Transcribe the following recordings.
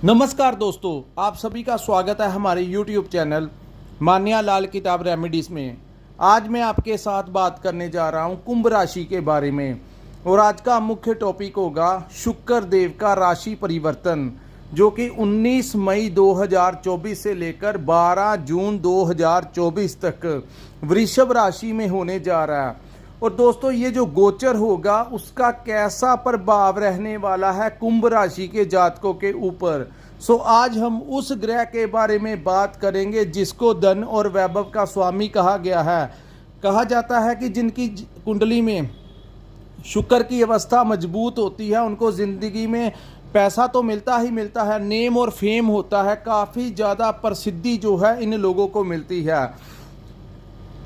नमस्कार दोस्तों, आप सभी का स्वागत है हमारे YouTube चैनल मान्या लाल किताब रेमेडीज़ में। आज मैं आपके साथ बात करने जा रहा हूं कुंभ राशि के बारे में और आज का मुख्य टॉपिक होगा शुक्र देव का राशि परिवर्तन, जो कि 19 मई 2024 से लेकर 12 जून 2024 तक वृषभ राशि में होने जा रहा है। और दोस्तों, ये जो गोचर होगा उसका कैसा प्रभाव रहने वाला है कुंभ राशि के जातकों के ऊपर। आज हम उस ग्रह के बारे में बात करेंगे जिसको धन और वैभव का स्वामी कहा गया है। कहा जाता है कि जिनकी कुंडली में शुक्र की अवस्था मजबूत होती है उनको ज़िंदगी में पैसा तो मिलता ही मिलता है, नेम और फेम होता है, काफ़ी ज़्यादा प्रसिद्धि जो है इन लोगों को मिलती है।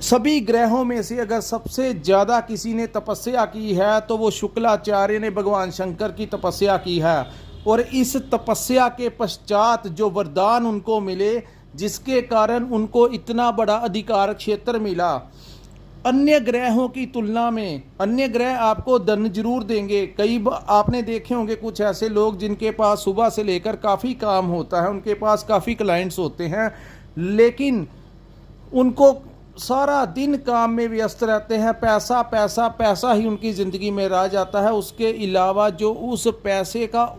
सभी ग्रहों में से अगर सबसे ज़्यादा किसी ने तपस्या की है तो वो शुक्लाचार्य ने भगवान शंकर की तपस्या की है। और इस तपस्या के पश्चात जो वरदान उनको मिले, जिसके कारण उनको इतना बड़ा अधिकार क्षेत्र मिला, अन्य ग्रहों की तुलना में अन्य ग्रह आपको धन जरूर देंगे। कई आपने देखे होंगे कुछ ऐसे लोग जिनके पास सुबह से लेकर काफ़ी काम होता है, उनके पास काफ़ी क्लाइंट्स होते हैं, लेकिन उनको सारा दिन काम में व्यस्त रहते हैं, पैसा पैसा पैसा ही उनकी ज़िंदगी में रह जाता है। उसके अलावा जो उस पैसे का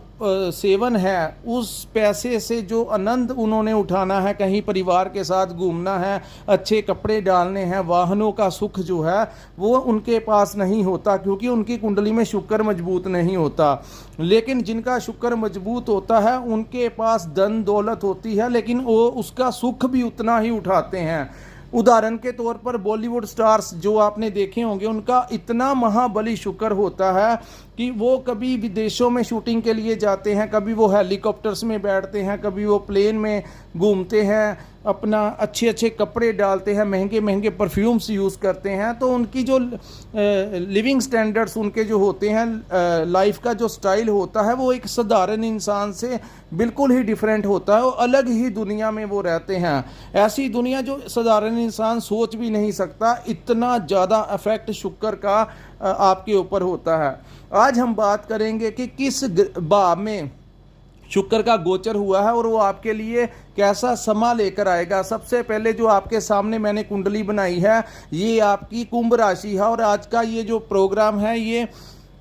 सेवन है, उस पैसे से जो आनंद उन्होंने उठाना है, कहीं परिवार के साथ घूमना है, अच्छे कपड़े डालने हैं, वाहनों का सुख जो है वो उनके पास नहीं होता, क्योंकि उनकी कुंडली में शुक्र मजबूत नहीं होता। लेकिन जिनका शुक्र मजबूत होता है उनके पास धन दौलत होती है, लेकिन वो उसका सुख भी उतना ही उठाते हैं। उदाहरण के तौर पर बॉलीवुड स्टार्स जो आपने देखे होंगे, उनका इतना महाबली शुक्र होता है कि वो कभी विदेशों में शूटिंग के लिए जाते हैं, कभी वो हेलीकॉप्टर्स में बैठते हैं, कभी वो प्लेन में घूमते हैं, अपना अच्छे अच्छे कपड़े डालते हैं, महंगे महंगे परफ्यूम्स यूज़ करते हैं। तो उनकी जो लिविंग स्टैंडर्ड्स उनके जो होते हैं, लाइफ का जो स्टाइल होता है, वो एक साधारण इंसान से बिल्कुल ही डिफरेंट होता है। वो अलग ही दुनिया में वो रहते हैं, ऐसी दुनिया जो साधारण इंसान सोच भी नहीं सकता। इतना ज़्यादा इफेक्ट शुक्र का आपके ऊपर होता है। आज हम बात करेंगे कि किस भाव में शुक्र का गोचर हुआ है और वो आपके लिए कैसा समा लेकर आएगा। सबसे पहले जो आपके सामने मैंने कुंडली बनाई है, ये आपकी कुंभ राशि है और आज का ये जो प्रोग्राम है ये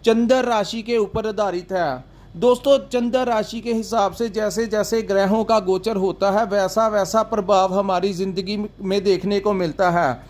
चंद्र राशि के ऊपर आधारित है। दोस्तों, चंद्र राशि के हिसाब से जैसे जैसे ग्रहों का गोचर होता है वैसा वैसा प्रभाव हमारी ज़िंदगी में देखने को मिलता है।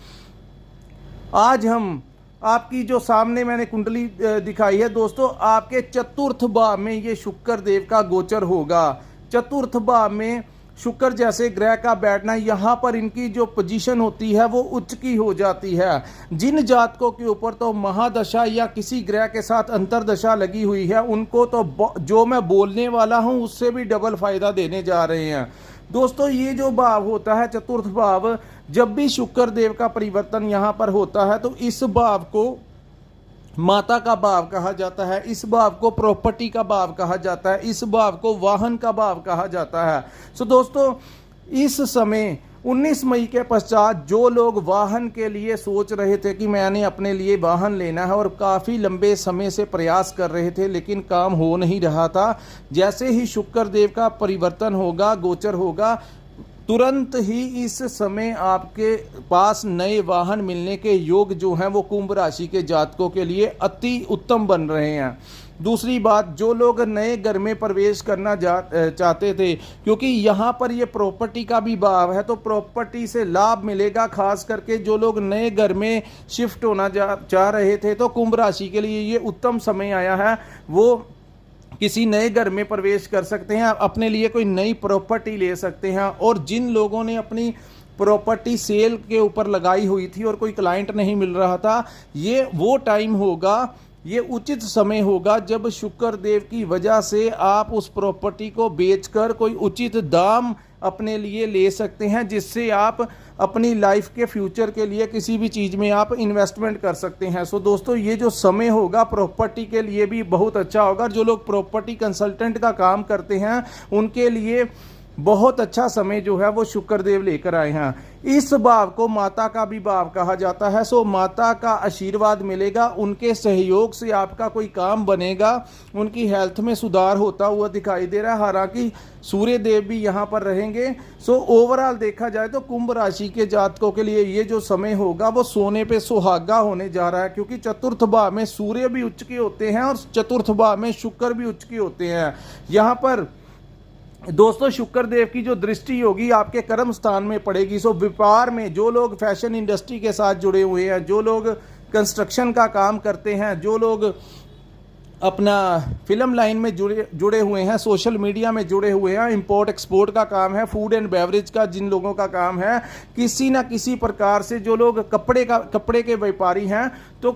आज हम आपकी जो सामने मैंने कुंडली दिखाई है दोस्तों, आपके चतुर्थ भाव में ये शुक्र देव का गोचर होगा। चतुर्थ भाव में शुक्र जैसे ग्रह का बैठना, यहाँ पर इनकी जो पोजीशन होती है वो उच्च की हो जाती है। जिन जातकों के ऊपर तो महादशा या किसी ग्रह के साथ अंतरदशा लगी हुई है, उनको तो जो मैं बोलने वाला हूँ उससे भी डबल फायदा देने जा रहे हैं। दोस्तों, ये जो भाव होता है चतुर्थ भाव, जब भी शुक्र देव का परिवर्तन यहाँ पर होता है तो इस भाव को माता का भाव कहा जाता है, इस भाव को प्रॉपर्टी का भाव कहा जाता है, इस भाव को वाहन का भाव कहा जाता है। दोस्तों, इस समय 19 मई के पश्चात जो लोग वाहन के लिए सोच रहे थे कि मैंने अपने लिए वाहन लेना है और काफ़ी लंबे समय से प्रयास कर रहे थे लेकिन काम हो नहीं रहा था, जैसे ही शुक्र देव का परिवर्तन होगा, गोचर होगा, तुरंत ही इस समय आपके पास नए वाहन मिलने के योग जो हैं वो कुंभ राशि के जातकों के लिए अति उत्तम बन रहे हैं। दूसरी बात, जो लोग नए घर में प्रवेश करना चाहते थे, क्योंकि यहाँ पर ये प्रॉपर्टी का भी भाव है तो प्रॉपर्टी से लाभ मिलेगा। खास करके जो लोग नए घर में शिफ्ट होना चाह रहे थे तो कुंभ राशि के लिए ये उत्तम समय आया है। वो किसी नए घर में प्रवेश कर सकते हैं, अपने लिए कोई नई प्रॉपर्टी ले सकते हैं। और जिन लोगों ने अपनी प्रॉपर्टी सेल के ऊपर लगाई हुई थी और कोई क्लाइंट नहीं मिल रहा था, ये वो टाइम होगा, ये उचित समय होगा जब शुक्र देव की वजह से आप उस प्रॉपर्टी को बेचकर कोई उचित दाम अपने लिए ले सकते हैं, जिससे आप अपनी लाइफ के फ्यूचर के लिए किसी भी चीज़ में आप इन्वेस्टमेंट कर सकते हैं। दोस्तों, ये जो समय होगा प्रॉपर्टी के लिए भी बहुत अच्छा होगा। जो लोग प्रॉपर्टी कंसल्टेंट का काम करते हैं उनके लिए बहुत अच्छा समय जो है वो शुक्र देव लेकर आए हैं। इस भाव को माता का भी भाव कहा जाता है। सो माता का आशीर्वाद मिलेगा, उनके सहयोग से आपका कोई काम बनेगा, उनकी हेल्थ में सुधार होता हुआ दिखाई दे रहा है। हालांकि सूर्य देव भी यहाँ पर रहेंगे। सो ओवरऑल देखा जाए तो कुंभ राशि के जातकों के लिए ये जो समय होगा वो सोने पे सुहागा होने जा रहा है, क्योंकि चतुर्थ भाव में सूर्य भी उच्च के होते हैं और चतुर्थ भाव में शुक्र भी उच्च के होते हैं। यहाँ पर दोस्तों शुक्र देव की जो दृष्टि होगी आपके कर्म स्थान में पड़ेगी। सो व्यापार में जो लोग फैशन इंडस्ट्री के साथ जुड़े हुए हैं, जो लोग कंस्ट्रक्शन का काम करते हैं, जो लोग अपना फिल्म लाइन में जुड़े हुए हैं, सोशल मीडिया में जुड़े हुए हैं, इंपोर्ट एक्सपोर्ट का काम है, फूड एंड बेवरेज का जिन लोगों का काम है, किसी ना किसी प्रकार से जो लोग कपड़े के व्यापारी हैं, तो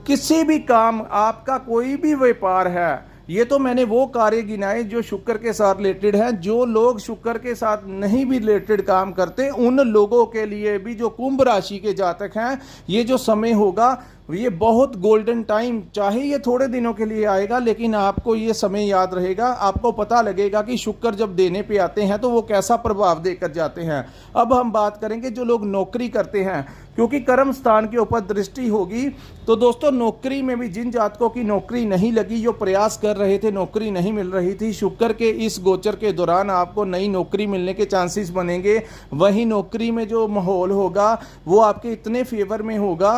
किसी भी काम आपका कोई भी व्यापार है, ये तो मैंने वो कार्य गिनाए जो शुक्र के साथ रिलेटेड है। जो लोग शुक्र के साथ नहीं भी रिलेटेड काम करते, उन लोगों के लिए भी जो कुंभ राशि के जातक हैं, ये जो समय होगा ये बहुत गोल्डन टाइम, चाहे ये थोड़े दिनों के लिए आएगा, लेकिन आपको ये समय याद रहेगा। आपको पता लगेगा कि शुक्र जब देने पे आते हैं तो वो कैसा प्रभाव देकर जाते हैं। अब हम बात करेंगे जो लोग नौकरी करते हैं, क्योंकि कर्म स्थान के ऊपर दृष्टि होगी। तो दोस्तों नौकरी में भी जिन जातकों की नौकरी नहीं लगी, जो प्रयास कर रहे थे, नौकरी नहीं मिल रही थी, शुक्र के इस गोचर के दौरान आपको नई नौकरी मिलने के चांसेस बनेंगे। वहीं नौकरी में जो माहौल होगा वो आपके इतने फेवर में होगा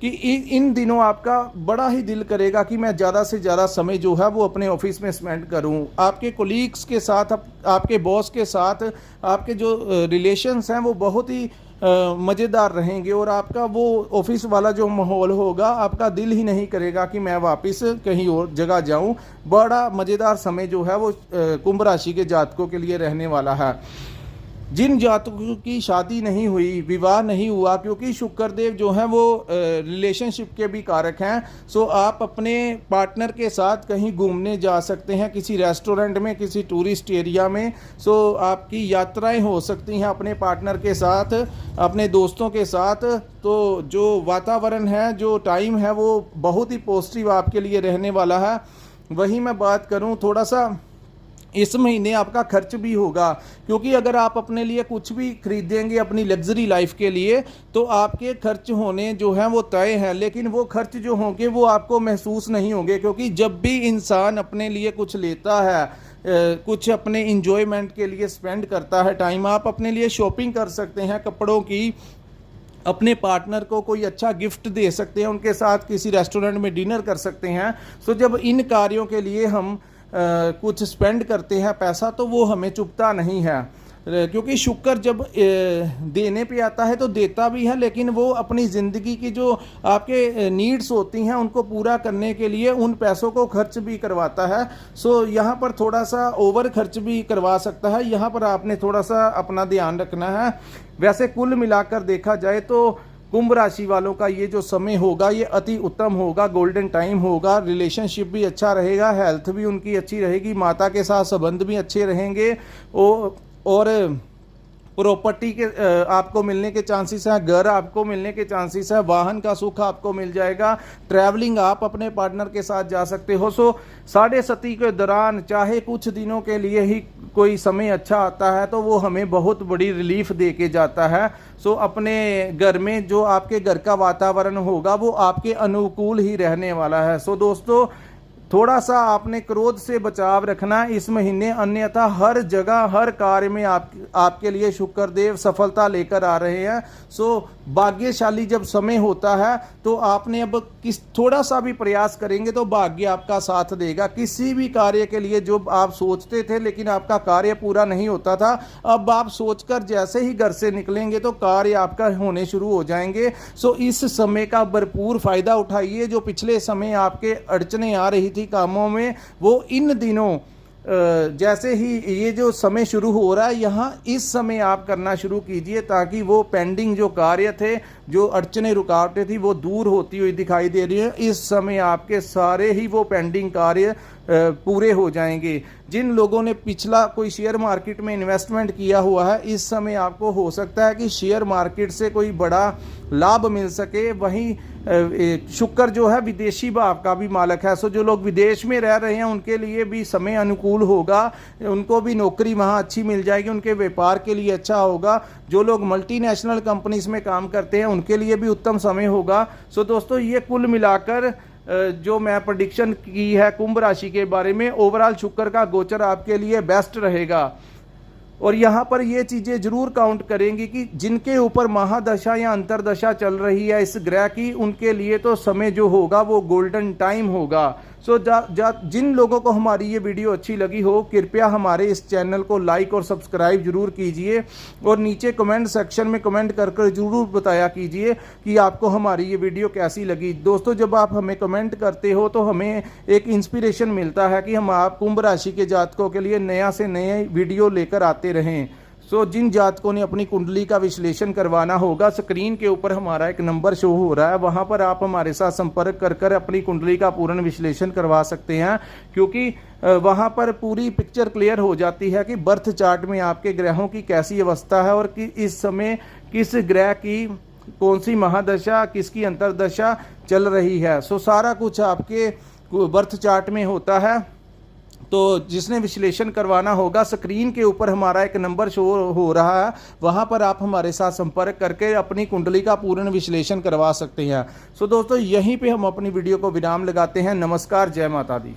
कि इन दिनों आपका बड़ा ही दिल करेगा कि मैं ज़्यादा से ज़्यादा समय जो है वो अपने ऑफिस में स्पेंड करूं। आपके कोलीग्स के साथ, आपके बॉस के साथ आपके जो रिलेशंस हैं वो बहुत ही मज़ेदार रहेंगे, और आपका वो ऑफिस वाला जो माहौल होगा, आपका दिल ही नहीं करेगा कि मैं वापस कहीं और जगह जाऊं। बड़ा मज़ेदार समय जो है वो कुंभ राशि के जातकों के लिए रहने वाला है। जिन जातकों की शादी नहीं हुई, विवाह नहीं हुआ, क्योंकि शुक्र देव जो हैं वो रिलेशनशिप के भी कारक हैं, सो आप अपने पार्टनर के साथ कहीं घूमने जा सकते हैं, किसी रेस्टोरेंट में, किसी टूरिस्ट एरिया में। सो आपकी यात्राएं हो सकती हैं अपने पार्टनर के साथ, अपने दोस्तों के साथ। तो जो वातावरण है, जो टाइम है, वो बहुत ही पॉजिटिव आपके लिए रहने वाला है। वहीं मैं बात करूं थोड़ा सा, इस महीने आपका खर्च भी होगा, क्योंकि अगर आप अपने लिए कुछ भी खरीदेंगे अपनी लग्जरी लाइफ के लिए, तो आपके खर्च होने जो हैं वो तय हैं, लेकिन वो खर्च जो होंगे वो आपको महसूस नहीं होंगे। क्योंकि जब भी इंसान अपने लिए कुछ लेता है, कुछ अपने इंजॉयमेंट के लिए स्पेंड करता है टाइम, आप अपने लिए शॉपिंग कर सकते हैं कपड़ों की, अपने पार्टनर को कोई अच्छा गिफ्ट दे सकते हैं, उनके साथ किसी रेस्टोरेंट में डिनर कर सकते हैं। सो जब इन कार्यों के लिए हम कुछ स्पेंड करते हैं पैसा, तो वो हमें चुभता नहीं है, क्योंकि शुक्र जब देने पे आता है तो देता भी है, लेकिन वो अपनी ज़िंदगी की जो आपके नीड्स होती हैं उनको पूरा करने के लिए उन पैसों को खर्च भी करवाता है। सो यहाँ पर थोड़ा सा ओवर खर्च भी करवा सकता है, यहाँ पर आपने थोड़ा सा अपना ध्यान रखना है। वैसे कुल मिलाकर देखा जाए तो कुंभ राशि वालों का ये जो समय होगा ये अति उत्तम होगा, गोल्डन टाइम होगा। रिलेशनशिप भी अच्छा रहेगा, हेल्थ भी उनकी अच्छी रहेगी, माता के साथ संबंध भी अच्छे रहेंगे, और प्रॉपर्टी के आपको मिलने के चांसेस हैं, घर आपको मिलने के चांसेस है, वाहन का सुख आपको मिल जाएगा, ट्रैवलिंग आप अपने पार्टनर के साथ जा सकते हो। सो 7.5 के दौरान चाहे कुछ दिनों के लिए ही कोई समय अच्छा आता है तो वो हमें बहुत बड़ी रिलीफ दे के जाता है। सो अपने घर में जो आपके घर का वातावरण होगा वो आपके अनुकूल ही रहने वाला है। सो दोस्तों थोड़ा सा आपने क्रोध से बचाव रखना इस महीने, अन्यथा हर जगह हर कार्य में आपके लिए शुक्र देव सफलता लेकर आ रहे हैं। सो भाग्यशाली जब समय होता है तो आपने अब थोड़ा सा भी प्रयास करेंगे तो भाग्य आपका साथ देगा। किसी भी कार्य के लिए जो आप सोचते थे लेकिन आपका कार्य पूरा नहीं होता था, अब आप सोचकर जैसे ही घर से निकलेंगे तो कार्य आपका होने शुरू हो जाएंगे। सो इस समय का भरपूर फायदा उठाइए। जो पिछले समय आपके अड़चने आ रही थी कामों में, वो इन दिनों जैसे ही ये जो समय शुरू हो रहा है यहाँ इस समय आप करना शुरू कीजिए, ताकि वो पेंडिंग जो कार्य थे, जो अड़चने रुकावटें थी, वो दूर होती हुई दिखाई दे रही है। इस समय आपके सारे ही वो पेंडिंग कार्य पूरे हो जाएंगे। जिन लोगों ने पिछला कोई शेयर मार्केट में इन्वेस्टमेंट किया हुआ है, इस समय आपको हो सकता है कि शेयर मार्केट से कोई बड़ा लाभ मिल सके। वहीं शुक्र जो है विदेशी भाव का भी मालक है। सो जो लोग विदेश में रह रहे हैं उनके लिए भी समय अनुकूल होगा, उनको भी नौकरी वहाँ अच्छी मिल जाएगी, उनके व्यापार के लिए अच्छा होगा। जो लोग मल्टीनेशनल कंपनीज में काम करते हैं उनके लिए भी उत्तम समय होगा। सो दोस्तों ये कुल मिलाकर जो मैं प्रेडिक्शन की है कुंभ राशि के बारे में, ओवरऑल शुक्र का गोचर आपके लिए बेस्ट रहेगा। और यहाँ पर ये चीज़ें जरूर काउंट करेंगी कि जिनके ऊपर महादशा या अंतरदशा चल रही है इस ग्रह की, उनके लिए तो समय जो होगा वो गोल्डन टाइम होगा। सो जिन लोगों को हमारी ये वीडियो अच्छी लगी हो कृपया हमारे इस चैनल को लाइक और सब्सक्राइब जरूर कीजिए और नीचे कमेंट सेक्शन में कमेंट कर जरूर बताया कीजिए कि आपको हमारी ये वीडियो कैसी लगी। दोस्तों जब आप हमें कमेंट करते हो तो हमें एक इंस्पिरेशन मिलता है कि हम आप कुंभ राशि के जातकों के लिए नया से नए वीडियो लेकर आते रहें। सो जिन जातकों ने अपनी कुंडली का विश्लेषण करवाना होगा, स्क्रीन के ऊपर हमारा एक नंबर शो हो रहा है, वहां पर आप हमारे साथ संपर्क कर अपनी कुंडली का पूर्ण विश्लेषण करवा सकते हैं, क्योंकि वहां पर पूरी पिक्चर क्लियर हो जाती है कि बर्थ चार्ट में आपके ग्रहों की कैसी अवस्था है और कि इस समय किस ग्रह की कौन सी महादशा, किसकी अंतरदशा चल रही है। सो सारा कुछ आपके बर्थ चार्ट में होता है। तो जिसने विश्लेषण करवाना होगा, स्क्रीन के ऊपर हमारा एक नंबर शो हो रहा है, वहां पर आप हमारे साथ संपर्क करके अपनी कुंडली का पूर्ण विश्लेषण करवा सकते हैं। सो दोस्तों यहीं पे हम अपनी वीडियो को विराम लगाते हैं। नमस्कार, जय माता दी।